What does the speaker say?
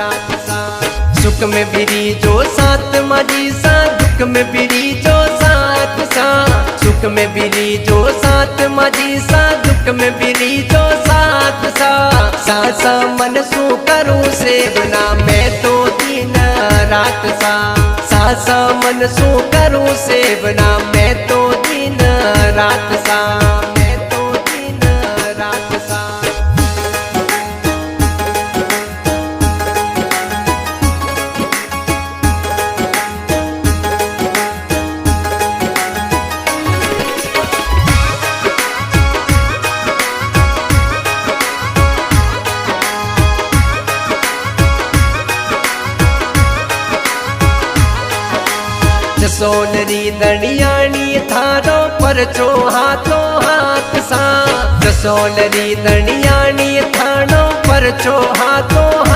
रात सा। सुख में बिरी जो साथ माझी सा, दुख में बिरी जो साथ सा। सुख में बिरी जो साथ माझी सा, दुख में बिरी जो साथ सा। सा मन सू करूं सेवना मैं तो दिन रात सा। सा मन सू करूं सेवना मैं तो दिन रात सा। मैं तो दिन रात सा। सोनरी दणियाणी थारो परचो हाथो हाथ सा। सोनरी दणियाणी थारो परचो हाथो